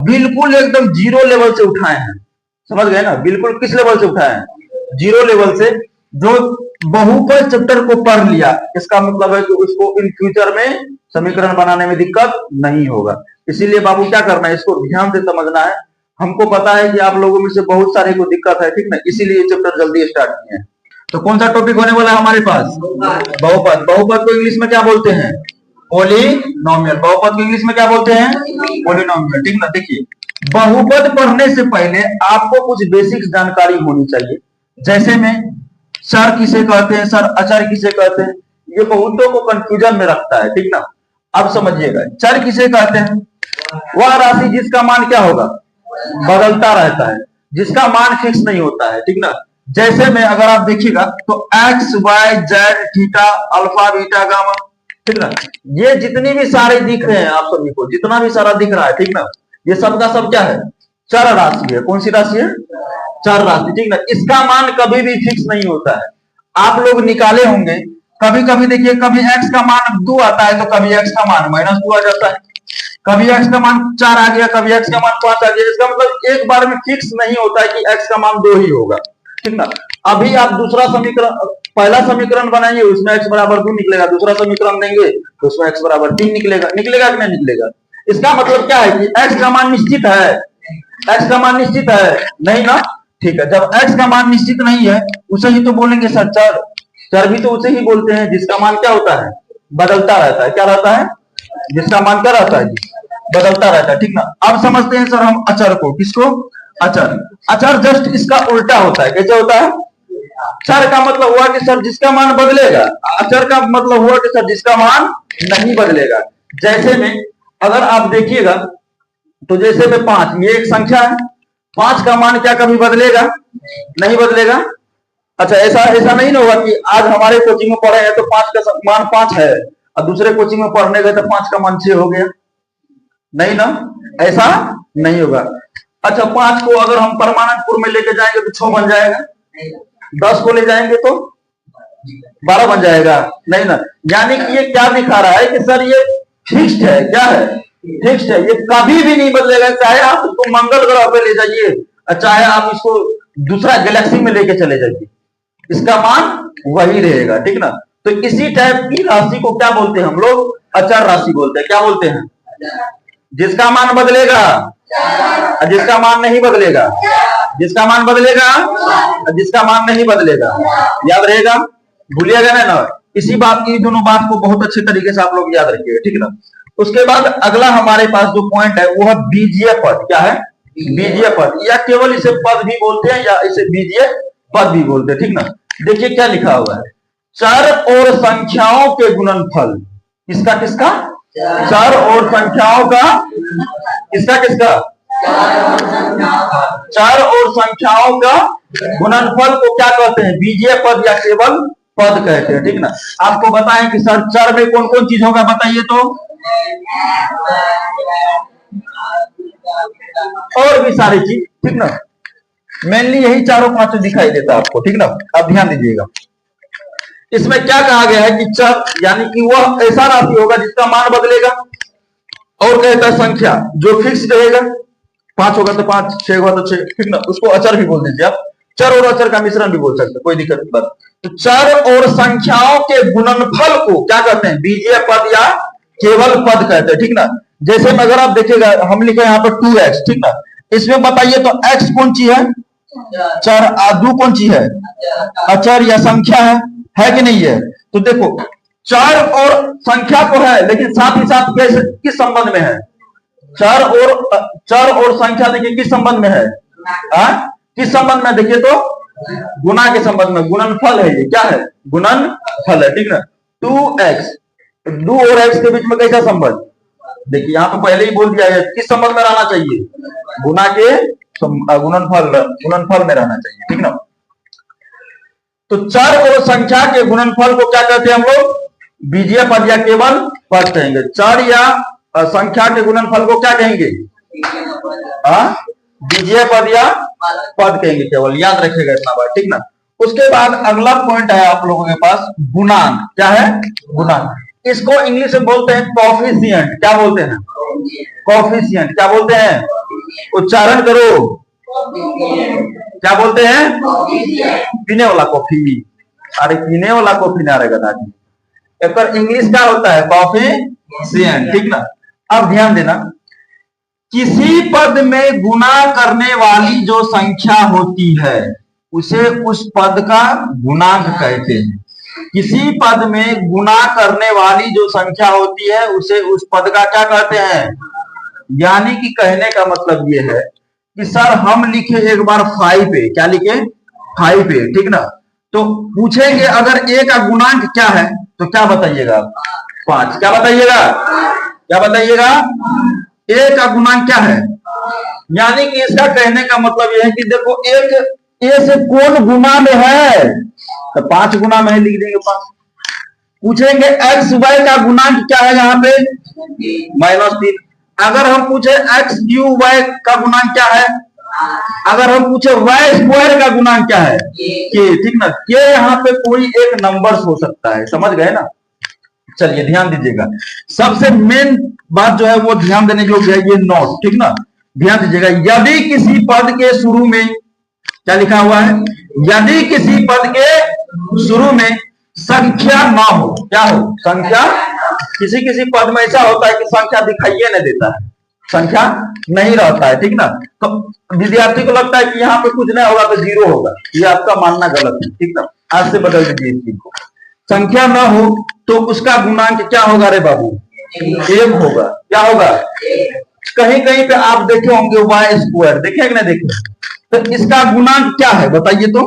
बिल्कुल एकदम zero level से उठाए हैं। समझ गए ना, बिल्कुल किस लेवल से उठाए हैं? जीरो लेवल से। जो बहुपद चैप्टर को पढ़ लिया, इसका मतलब है कि उसको इन फ्यूचर में समीकरण बनाने में दिक्कत नहीं होगा। इसीलिए बाबू क्या करना है, इसको ध्यान से समझना है। हमको पता है कि आप लोगों में से बहुत सारे को दिक्कत है, ठीक ना, इसीलिए चैप्टर जल्दी स्टार्ट किए हैं। तो कौन सा टॉपिक होने वाला है हमारे पास? बहुपद। बहुपद को इंग्लिश में क्या बोलते हैं? पॉलिनोमियल। बहुपद को इंग्लिश में क्या बोलते हैं? पॉलिनोमियल, ठीक ना। देखिए, बहुपद पढ़ने से पहले आपको कुछ बेसिक जानकारी होनी चाहिए। जैसे में चर किसे कहते हैं, सर अचर किसे कहते हैं, ये बहुतों को कंफ्यूजन में रखता है, ठीक ना। अब समझिएगा, चर किसे कहते हैं? वह राशि जिसका मान क्या होगा? बदलता रहता है, जिसका मान फिक्स नहीं होता है, ठीक ना। जैसे में अगर आप देखिएगा तो x y z theta alpha beta gamma, ठीक ना, ये जितनी भी सारे दिख रहे हैं आप सभी को, जितना भी सारा दिख रहा है, ठीक ना, ये सब का सब क्या है? चर राशि है। कौन सी राशि है? चर राशि, ठीक ना। इसका मान कभी भी फिक्स नहीं होता है। आप लोग निकाले होंगे, कभी कभी देखिए, कभी x का मान 2 आता है तो कभी x का मान -2 आ जाता है, कभी x का मान 4 आ गया, कभी x का मान 5 आ गया। इसका मतलब एक बार में फिक्स नहीं होता है कि x का मान 2 ही होगा, ठीक ना। अभी आप दूसरा समीकरण, पहला समीकरण बनाएंगे उसमें x बराबर 2 निकलेगा, दूसरा समीकरण देंगे तो उसमें x बराबर 3 निकलेगा। निकलेगा कि नहीं निकलेगा? इसका मतलब क्या है कि x का मान निश्चित है। x का मान निश्चित है नहीं ना, ठीक है। जब x का मान निश्चित नहीं है, उसे ही तो बोलेंगे सर चर। चर भी तो उसे ही बोलते हैं जिसका मान क्या होता है? बदलता रहता है। क्या रहता है? जिसका मान क्या रहता है? बदलता रहता है, ठीक ना। अब समझते हैं सर हम अचर को। किसको? अचर। अचर जस्ट इसका उल्टा होता है। कैसे होता है? चर का मतलब हुआ कि सर जिसका मान बदलेगा, अचर का मतलब हुआ कि सर जिसका मान नहीं बदलेगा। जैसे में अगर आप देखिएगा तो जैसे में 5, ये एक संख्या है, 5 का मान क्या कभी बदलेगा? नहीं बदलेगा। अच्छा, ऐसा ऐसा नहीं ना होगा कि आज हमारे कोचिंग में पढ़े हैं तो 5 का मान 5 है और दूसरे कोचिंग में पढ़ने गए तो 5 का मान 6 हो गया। नहीं ना, ऐसा नहीं होगा। अच्छा, 5 को अगर हम परमानंदपुर में लेके जाएंगे तो 6 बन जाएगा, 10 को ले जाएंगे तो 12 बन जाएगा। नहीं ना, यानी कि ये क्या दिखा रहा है कि सर ये फिक्स्ड है। क्या है? फिक्स्ड है, ये कभी भी नहीं बदलेगा। चाहे आप इसको मंगल ग्रह पे ले जाइए, चाहे आप इसको दूसरा गैलेक्सी में लेके चले जाइए, इसका मान वही रहेगा, ठीक ना। तो इसी टाइप की राशि को क्या बोलते हैं हम लोग? अचर राशि बोलते हैं। क्या बोलते हैं? जिसका मान बदलेगा, जिसका मान नहीं बदलेगा, जिसका मान बदलेगा, जिसका मान नहीं बदलेगा। याद रहेगा, भूलिएगा ना। इसी बात की, दोनों बात को बहुत अच्छे तरीके से आप लोग याद रखिएगा, ठीक ना। उसके बाद अगला हमारे पास जो पॉइंट है वो है बीजीय पद। क्या है? बीजीय पद, या केवल इसे पद भी बोलते हैं या इसे बीजीय पद भी बोलते हैं, ठीक ना। देखिए क्या लिखा हुआ है, चर और संख्याओं के गुणनफल। किसका किसका? चर और संख्याओं का। किसका किसका? चर और संख्याओं का गुणनफल को क्या कहते हैं? बीजीय पद या केवल पद कहते हैं, ठीक ना। आपको बताएं कि सर चर में कौन कौन चीज होगा, बताइए तो। और भी सारी चीज, ठीक ना। मेनली यही चारों पांचों दिखाई देता है आपको, ठीक ना। अब ध्यान दीजिएगा, इसमें क्या कहा गया है कि चर यानी कि वह ऐसा राशि होगा जिसका मान बदलेगा, और कहता है संख्या जो फिक्स रहेगा। 5 होगा तो 5, 6 होगा तो 6, ठीक ना। उसको अचर भी बोल दीजिए आप, चर और अचर का मिश्रण भी बोल सकते हैं, कोई दिक्कत नहीं बात। तो चर और संख्याओं के गुणनफल को क्या कहते हैं? बीजीय पद या केवल पद कहते हैं, ठीक ना। जैसे में अगर आप देखिएगा, हम लिखे यहाँ पर 2x, ठीक ना। इसमें बताइए तो x कौन सी है? चर। आदू कौन सी है? अचर या संख्या है कि नहीं है? तो देखो, चर और संख्या तो है, लेकिन साथ ही साथ किस संबंध में है? चर और संख्या देखिए किस संबंध में है? किस संबंध में? देखिए तो गुणा के संबंध में, गुणनफल है ये। क्या है? गुणनफल है, ठीक ना। 2x, 2 और x के बीच में कैसा संबंध? देखिए यहाँ तो पहले ही बोल दिया है, किस संबंध में रहना चाहिए? गुणा के गुणनफल में रहना चाहिए, ठीक ना। तो चर और संख्या के गुणनफल को क्या कहते हैं हम लोग? बीजीय पद या केवल पद कहेंगे। चर या संख्या के गुणनफल को क्या कहेंगे? बीजीय पद या पद कहेंगे केवल। याद रखिएगा इतना बात, ठीक ना। उसके बाद अगला पॉइंट है आप लोगों के पास, गुणांक। क्या है? गुणांक। इसको इंग्लिश में बोलते हैं कॉफिशिएंट। क्या बोलते हैं? कॉफिशिएंट। क्या बोलते हैं? उच्चारण करो। क्या बोलते हैं? पीने वाला कॉफी। अरे पीने वाला कॉफी ना रहेगा दादी, एक इंग्लिश क्या होता है? कॉफिशिएंट, ठीक ना। अब ध्यान देना, किसी पद में गुणा करने वाली जो संख्या होती है उसे उस पद का गुणांक कहते हैं। किसी पद में गुणा करने वाली जो संख्या होती है उसे उस पद का क्या कहते हैं? यानी कि कहने का मतलब ये है कि सर हम लिखे एक बार 5 पे, क्या लिखे? 5 पे, ठीक ना। तो पूछेंगे अगर ए का गुणांक क्या है तो क्या बताइएगा? 5। क्या बताइएगा? क्या बताइएगा? ए का गुणांक क्या है? यानी कि इसका कहने का मतलब यह है कि देखो एक ए से कौन गुना में है, तो 5 गुना में है, लिख देंगे 5। पूछेंगे एक्स वाई का गुणांक क्या है, यहाँ पे -3। अगर हम पूछे एक्स क्यू वाई का गुणांक क्या है, अगर हम पूछे वाई स्क्वायर का गुणांक क्या है, के, ठीक ना। के यहाँ पे कोई एक नंबर हो सकता है, समझ गए ना। चलिए ध्यान दीजिएगा, सबसे मेन बात जो है वो ध्यान देने योग्य है, ये नोट, ठीक ना। ध्यान दीजिएगा, यदि किसी पद के शुरू में क्या लिखा हुआ है? यदि किसी पद के शुरू में संख्या ना हो, क्या हो? संख्या। किसी किसी पद में ऐसा होता है कि संख्या दिखाइए नहीं देता है, संख्या नहीं रहता है, ठीक ना। तो विद्यार्थी को लगता है कि यहाँ पे कुछ नहीं होगा तो 0 होगा, ये आपका मानना गलत है, ठीक ना। आज से बदल दीजिए इस चीज को। संख्या ना हो तो उसका गुणांक क्या होगा रे बाबू? 1 होगा। क्या होगा? कहीं कहीं पे आप देखे होंगे वाई स्क्वायर, देखे कि नहीं देखे? तो इसका गुणांक क्या है बताइए तो?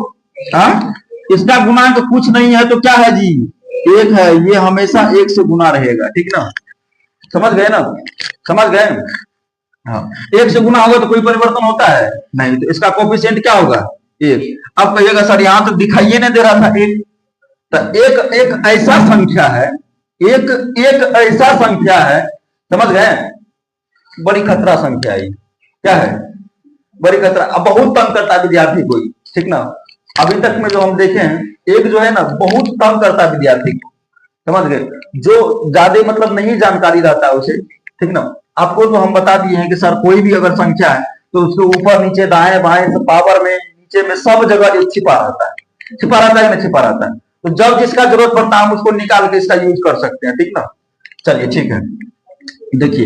हाँ, इसका गुणांक कुछ नहीं है तो क्या है जी? 1 है। ये हमेशा 1 से गुना रहेगा, ठीक ना। समझ गए ना? समझ गए? हाँ, 1 से गुना होगा तो कोई परिवर्तन होता है नहीं, तो इसका कोफिशिएंट क्या होगा? 1। अब कहिएगा सर यहाँ तो दिखाइए नहीं दे रहा था 1, तो एक ऐसा संख्या है, एक ऐसा संख्या है, समझ गए? बड़ी खतरा संख्या है। क्या है? बड़ी खतरा। अब बहुत तंग करता है विद्यार्थी को, ठीक ना। अभी तक में जो हम देखे हैं, एक जो है ना बहुत तंग करता है विद्यार्थी को, समझ गए? जो ज्यादा मतलब नहीं जानकारी रहता है उसे, ठीक ना। आपको तो हम बता दिए हैं कि सर कोई भी अगर संख्या है तो उसके ऊपर नीचे दाएं बाएं सब पावर में नीचे में सब जगह ये छिपा रहता है, छिपा रहता है कि नहीं छिपा रहता है। तो जब जिसका जरूरत पड़ता है हम उसको निकाल के इसका यूज कर सकते हैं, ठीक ना। चलिए ठीक है, देखिए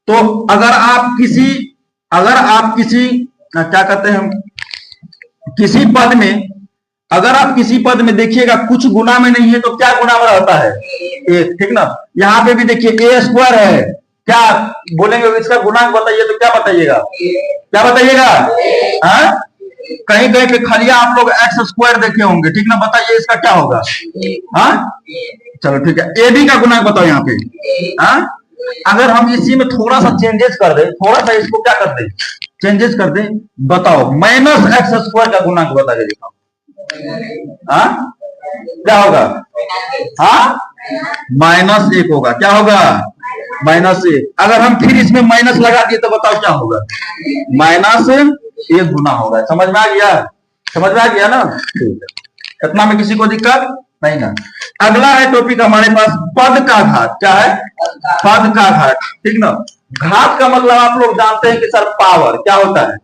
तो अगर आप किसी क्या कहते हैं, किसी पद में, अगर आप किसी पद में देखिएगा कुछ गुना में नहीं है तो क्या गुना में रहता है? 1, ठीक ना। यहाँ पे भी देखिए ए स्क्वायर है, क्या बोलेंगे इसका गुणांक बताइए तो क्या बताइएगा? क्या बताइएगा? हाँ, कहीं कहीं पे खलिया आप लोग एक्स स्क्वायर देखे होंगे, ठीक ना। बताइए इसका क्या होगा? हाँ, चलो ठीक है, ए बी का गुणांक बताओ यहाँ पे। हाँ, अगर हम इसी में थोड़ा सा चेंजेस कर दे, थोड़ा सा इसको क्या कर दे, चेंजेस कर दे, बताओ -x स्क्वायर का गुणांक बताइए दिखाओ। हाँ, क्या होगा? हाँ, -1 होगा। क्या होगा? -1। अगर हम फिर इसमें माइनस लगा दिए तो बताओ क्या होगा? -1 गुना होगा। समझ में आ गया? समझ में आ गया ना? ठीक है, इतना में किसी को दिक्कत नहीं ना। अगला है टॉपिक हमारे पास पद का घात। क्या है? पद का घात, ठीक ना। घात का मतलब आप लोग जानते हैं कि सर पावर क्या होता है?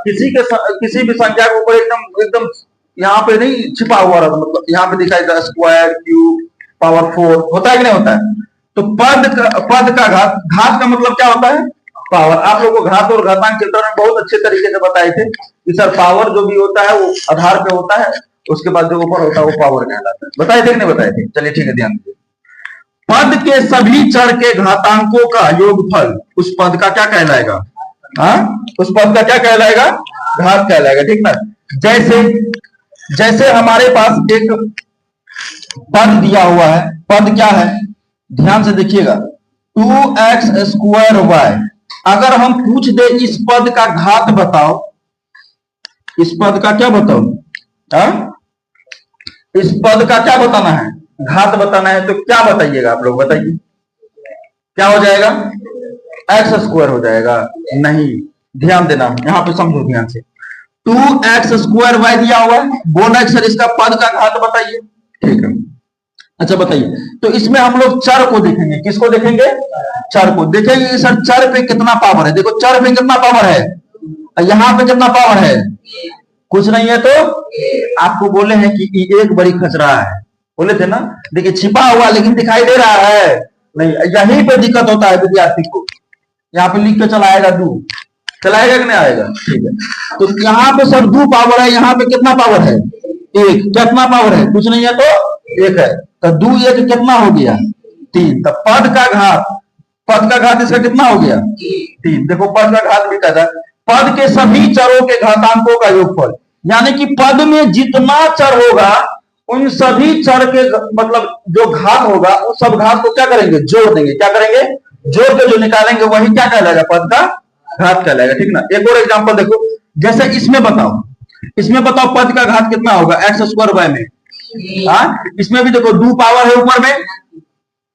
किसी भी संख्या के ऊपर एकदम यहाँ पे नहीं छिपा हुआ रहता, मतलब यहाँ पे दिखाई देता स्क्वायर, क्यूब, पावर 4 होता है कि नहीं होता है? तो पद का घात का मतलब क्या होता है? पावर। आप लोगों को घात और घातांक चित्रण में बहुत अच्छे तरीके से बताए थे कि सर पावर जो भी होता है वो आधार पे होता है, उसके बाद जो ऊपर होता है वो पावर कहलाता है। बताए थे कि नहीं बताए थे? चलिए ठीक है, ध्यान दीजिए। पद के सभी चर के घातांकों का योगफल उस पद का क्या कहलाएगा? हाँ, उस पद का क्या कहलाएगा? घात कहलाएगा, ठीक ना। जैसे हमारे पास एक पद दिया हुआ है, पद क्या है? ध्यान से देखिएगा, 2x स्क्वायर y। अगर हम पूछ दे इस पद का घात बताओ, इस पद का क्या बताओ? हाँ, इस पद का क्या बताना है? घात बताना है, तो क्या बताइएगा आप लोग? बताइए क्या हो जाएगा? एक्स स्क्वायर हो जाएगा? नहीं, ध्यान देना, यहां पे समझो ध्यान से। 2x स्क्वायर y दिया हुआ है, बोला सर इसका पद का घात बताइए, ठीक है। अच्छा बताइए, तो इसमें हम लोग चर को देखेंगे। किसको देखेंगे? चर को देखेंगे। सर चर पे कितना पावर है? देखो चर पे कितना पावर है? और यहाँ पे कितना पावर है? कुछ नहीं है। तो आपको बोले हैं कि एक बड़ी खच रहा है, बोले थे ना, देखिए छिपा हुआ लेकिन दिखाई दे रहा है नहीं। यहीं पे दिक्कत होता है विद्यार्थी को। यहाँ पे लिख के चलाएगा दो, चलाएगा कि नहीं आएगा? ठीक है, तो यहाँ पे सर 2 पावर है, यहाँ पे कितना पावर है? 1। कितना पावर है? कुछ नहीं है तो 1 है। तो 2 1 कितना हो गया? 3। तो पद का घात इसका कितना हो गया? 3। देखो पद का घात भी कहता है पद के सभी चरों के घातांकों का योगफल, यानी कि पद में जितना चर होगा उन सभी चर के मतलब जो घात होगा उस सब घात को क्या करेंगे? जोड़ देंगे। क्या करेंगे? जोड़ के जो निकालेंगे वही क्या कहलाएगा? पद का घात कहलाएगा। ठीक ना। एक और एग्जांपल देखो, जैसे इसमें बताओ पद का घात कितना होगा? x² में। इसमें भी देखो 2 पावर है ऊपर में,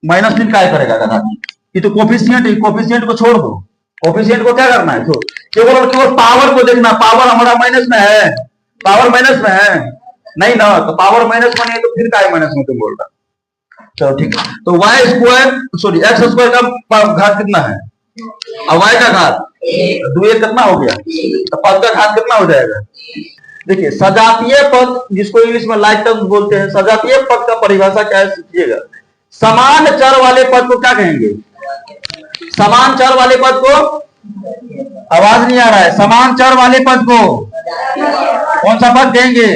-3 क्या करेगा घात? ये तो कोफिशिएंट को छोड़ दो। कोफिशिएंट को क्या करना है? तो केवल पावर को देखना। पावर हमारा माइनस में है, पावर माइनस में है नहीं ना, तो पावर माइनस में नहीं है तो फिर क्या माइनस में तुम बोल रहा? चलो ठीक है। तो x² का घात कितना है और y का घात 2 कितना हो गया? तो पद का घात कितना हो जाएगा? देखिए सजातीय पद, जिसको इंग्लिश में लाइक टर्म्स बोलते हैं, सजातीय पद का परिभाषा क्या है सीखिएगा। समान चर वाले पद को क्या कहेंगे? समान चर वाले पद को, आवाज नहीं आ रहा है, समान चर वाले पद को कौन सा पद कहेंगे?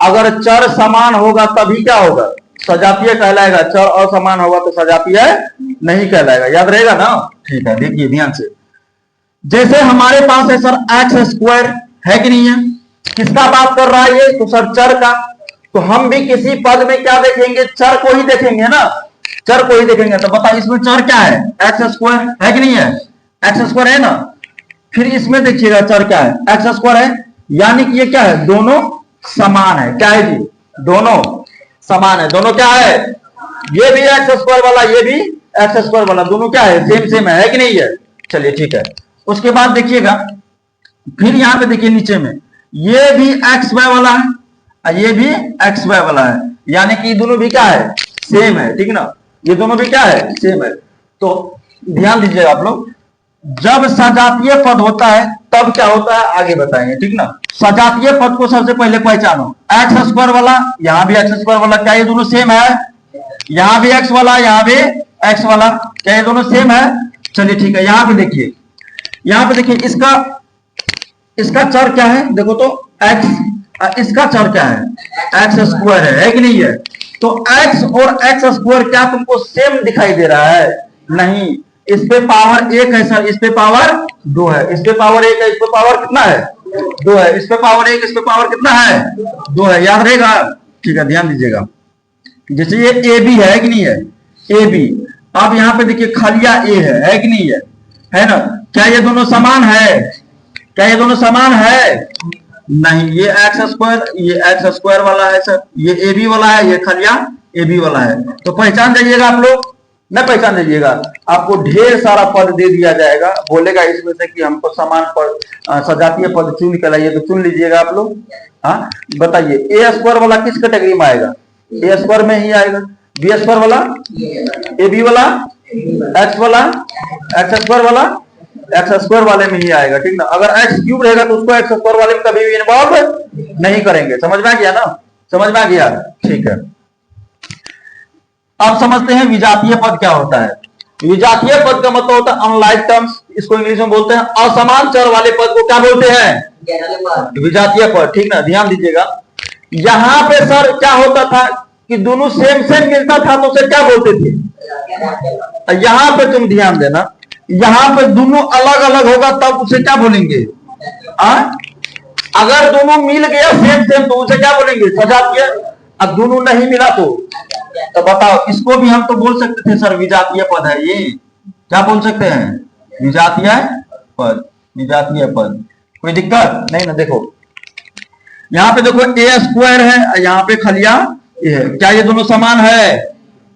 अगर चर समान होगा तभी क्या होगा? सजातीय कहलाएगा। चर असमान होगा तो सजातीय नहीं कहलाएगा। याद रहेगा ना? ठीक है, देखिए ध्यान से। जैसे हमारे पास है सर x² है कि नहीं है? किसका बात कर रहा है ये? तो सर चर का। तो हम भी किसी पद में क्या देखेंगे? चर को ही देखेंगे ना, चर को ही देखेंगे। तो बताओ इसमें चर क्या है? x² है कि नहीं है? x² है ना। फिर इसमें देखिएगा चर क्या है? x² है, यानी कि ये क्या है? दोनों समान है। क्या है जी? दोनों समान है। दोनों क्या है? ये भी x² वाला, ये भी x² वाला, दोनों क्या है? सेम है कि नहीं है? चलिए ठीक है। उसके बाद देखिएगा, फिर यहाँ पे देखिए नीचे में ये भी xy वाला है और ये भी xy वाला है, यानी कि दोनों भी क्या है? सेम है। ठीक ना। ये दोनों भी क्या है? सेम है। तो ध्यान दीजिए आप लोग, जब सजातीय पद होता है तब क्या होता है आगे बताएंगे। ठीक ना। सजातीय पद को सबसे पहले पहचानो। x² वाला, यहाँ भी x² वाला, क्या ये दोनों सेम है? यहाँ भी x वाला, यहाँ भी x वाला, क्या ये दोनों सेम है? चलिए ठीक है। यहाँ पे देखिए इसका चर क्या है? देखो तो x, इसका चर क्या है? x² है कि नहीं है? तो x और x² क्या तुमको सेम दिखाई दे रहा है? नहीं। इस पे पावर 1 है सर, इस पे पावर 2 है। इस पे पावर 1 है, इस पे पावर कितना है? 2 है। इस पे पावर 1, इस पे पावर कितना है? 2 है। याद रहेगा? ठीक है, ध्यान दीजिएगा। जैसे ये AB है कि नहीं है? AB। अब यहाँ पे देखिए खालिया A है कि नहीं है ना? क्या ये दोनों समान है? क्या ये दोनों समान है? नहीं। ये x² वाला है सर, ये AB वाला है, ये खालिया AB वाला है। तो पहचान जाइएगा आप लोग, न पहचान दीजिएगा। आपको ढेर सारा पद दे दिया जाएगा, बोलेगा इसमें से कि हमको समान पद, सजातीय पद चुन के लाइए, तो चुन लीजिएगा आप लोग। हाँ बताइए, A² वाला किस कैटेगरी में आएगा? A² में ही आएगा। B² वाला, AB वाला, X वाला, x² वाला x² वाले में ही आएगा। ठीक ना। अगर x³ रहेगा तो उसको x² वाले में कभी भी इन्वॉल्व नहीं करेंगे। समझ में आ गया ना? समझ में आ गया? ठीक है। अब समझते हैं विजातीय पद क्या होता है। विजातीय पद का मतलब होता है अनलाइक टर्म्स, इसको इंग्लिश में बोलते हैं। असमान चर वाले पद को क्या बोलते हैं? विजातीय पद। ठीक ना। ध्यान दीजिएगा, यहां पे सर क्या होता था कि दोनों सेम मिलता था तो उसे क्या बोलते थे? यहां पे तुम ध्यान देना, यहां पे दोनों अलग अलग होगा तब उसे क्या बोलेंगे? अगर दोनों मिल गया सेम तो उसे क्या बोलेंगे? सजातीय। अब दोनों नहीं मिला तो बताओ, इसको भी हम तो बोल सकते थे सर विजातीय पद है ये। क्या बोल सकते हैं? विजातीय पद। विजातीय पद, कोई दिक्कत नहीं ना। देखो यहाँ पे देखो A² है, यहाँ पे खलिया ये है। क्या ये दोनों समान है?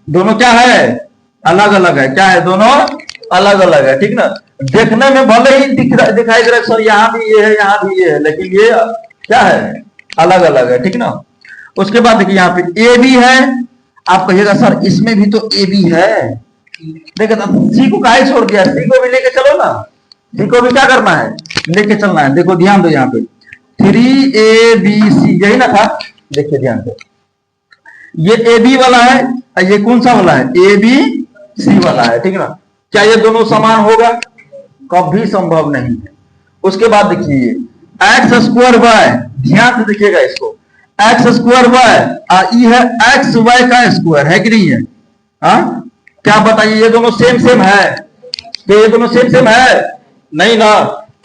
दोनों क्या है? अलग अलग है। क्या है? दोनों अलग अलग है। ठीक ना। देखने में भले ही दिखाई दे रहा है सर यहाँ भी ये है, यहाँ भी ये है, लेकिन ये क्या है? अलग अलग है। ठीक ना। उसके बाद देखिए यहाँ पे A भी है। आप कहिएगा सर इसमें भी तो A भी है, देखो C को काहे छोड़ दिया? C को भी लेके चलो ना। C को भी क्या करना है? लेके चलना है। देखो ध्यान दो यहाँ पे 3ABC यही ना था, देखिए ध्यान दो, ये AB वाला है और ये कौन सा वाला है, ABC वाला है, ठीक है ना। क्या ये दोनों समान होगा, कभी संभव नहीं है। उसके बाद देखिए एक्स स्क्वायर वाई, ध्यान से देखिएगा इसको, एक्स स्क्वायर वाई ये है एक्स वाई का स्क्वायर, है कि नहीं है। हाँ क्या बताइए, ये दोनों सेम सेम है, तो ये दोनों सेम सेम है नहीं ना।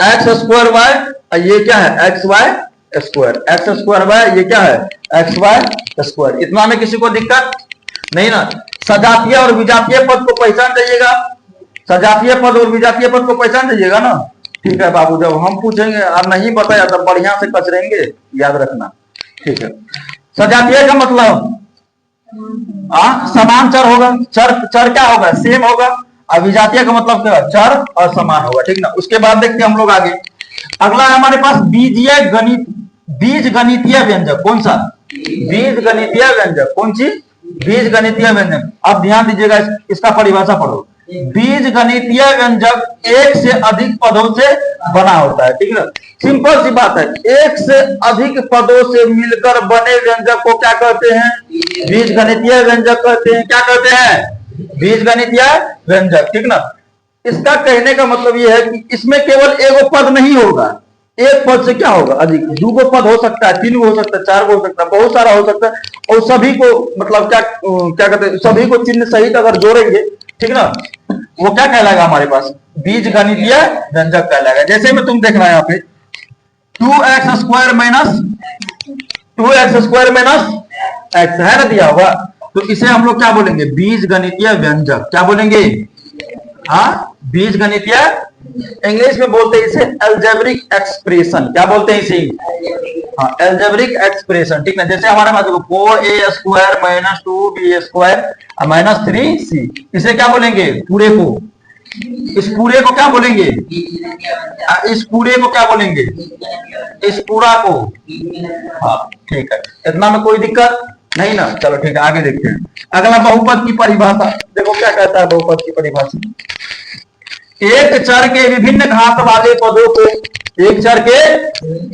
एक्स स्क्वायर वाई और ये क्या है x y square, x square y ये क्या है एक्स वाई स्क्वायर। इतना में किसी को दिक्कत नहीं ना। सजातीय और विजातीय पद को पहचान जाइएगा, सजातीय पद और विजातीय पद को पहचान जाइएगा ना। ठीक है बाबू, जब हम पूछेंगे और नहीं बताया तब बढ़िया से कचरेंगे, याद रखना, ठीक है। सजातीय का मतलब समान चर होगा, चर क्या होगा सेम होगा, और विजातीय का मतलब क्या चर और समान होगा, ठीक ना। उसके बाद देखते हैं हम लोग आगे, अगला है हमारे पास बीज गणितीय व्यंजक, कौन सा बीज गणितीय व्यंजक, कौन सी बीज गणितीय व्यंजक। अब ध्यान दीजिएगा, इसका परिभाषा पढ़ो। बीज गणितीय व्यंजक एक से अधिक पदों से बना होता है, ठीक है ना। सिंपल सी बात है, एक से अधिक पदों से मिलकर बने व्यंजक को क्या कहते हैं, बीज गणितीय व्यंजक कहते हैं। क्या कहते हैं, बीज गणितीय व्यंजक, ठीक ना। इसका कहने का मतलब यह है कि इसमें केवल एक पद नहीं होगा, एक पद से क्या होगा अधिक, दो पद हो सकता है, तीन हो सकता है, चार हो सकता है, बहुत सारा हो सकता है, और सभी को मतलब क्या कहते हैं, सभी को चिन्ह सहित अगर जोड़ेंगे, ठीक ना, वो क्या कहलाएगा हमारे पास बीज गणितीय व्यंजक कहलाएगा। जैसे में तुम देख रहे हैं यहाँ पे 2x स्क्वायर माइनस x है ना दिया हुआ, तो इसे हम लोग क्या बोलेंगे बीज गणितीय व्यंजक। क्या बोलेंगे, हाँ बीज गणितीय, इंग्लिश में बोलते हैं इसे अलजेब्रिक एक्सप्रेशन। क्या बोलते हैं इसे, हाँ अलजेब्रिक एक्सप्रेशन, ठीक ना। जैसे हमारे पास 4a square minus 2b square minus 3c, इसे क्या बोलेंगे पूरे को, इस पूरे को क्या बोलेंगे, इस पूरे को क्या बोलेंगे, इस पूरा को, हाँ ठीक है। इतना में कोई दिक्कत नहीं ना। चलो ठीक है, आगे देखते हैं। अगला बहुपद की परिभाषा, देखो क्या कहता है बहुपद की परिभाषा। एक चर के विभिन्न घात वाले पदों को, एक चर के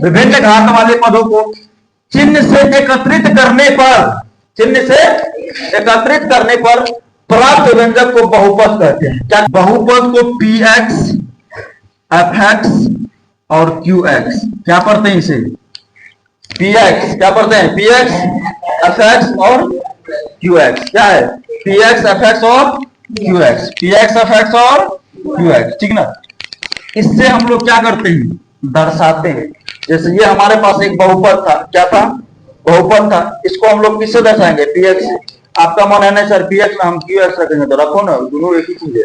विभिन्न घात वाले पदों को चिन्ह से एकत्रित करने पर, चिन्ह से एकत्रित करने पर प्राप्त व्यंजक को बहुपद कहते हैं। क्या बहुपद को px, fx और qx क्या पढ़ते हैं इसे, px क्या पढ़ते हैं, px fx और qx, क्या है px fx और qx, px fx और qx, ठीक ना। इससे हम लोग क्या करते हैं, दर्शाते हैं। जैसे ये हमारे पास एक बहुपद था, क्या था बहुपद था, इसको हम लोग किससे दर्शाएंगे px से। आपका मन है ना सर px में हम qx रखेंगे, तो रखो ना, दोनों एक ही चीज है।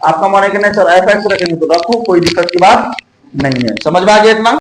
आपका मन है कि नहीं सर fx रखेंगे, तो रखो, कोई दिक्कत की बात नहीं है। समझ में आ गया इतना।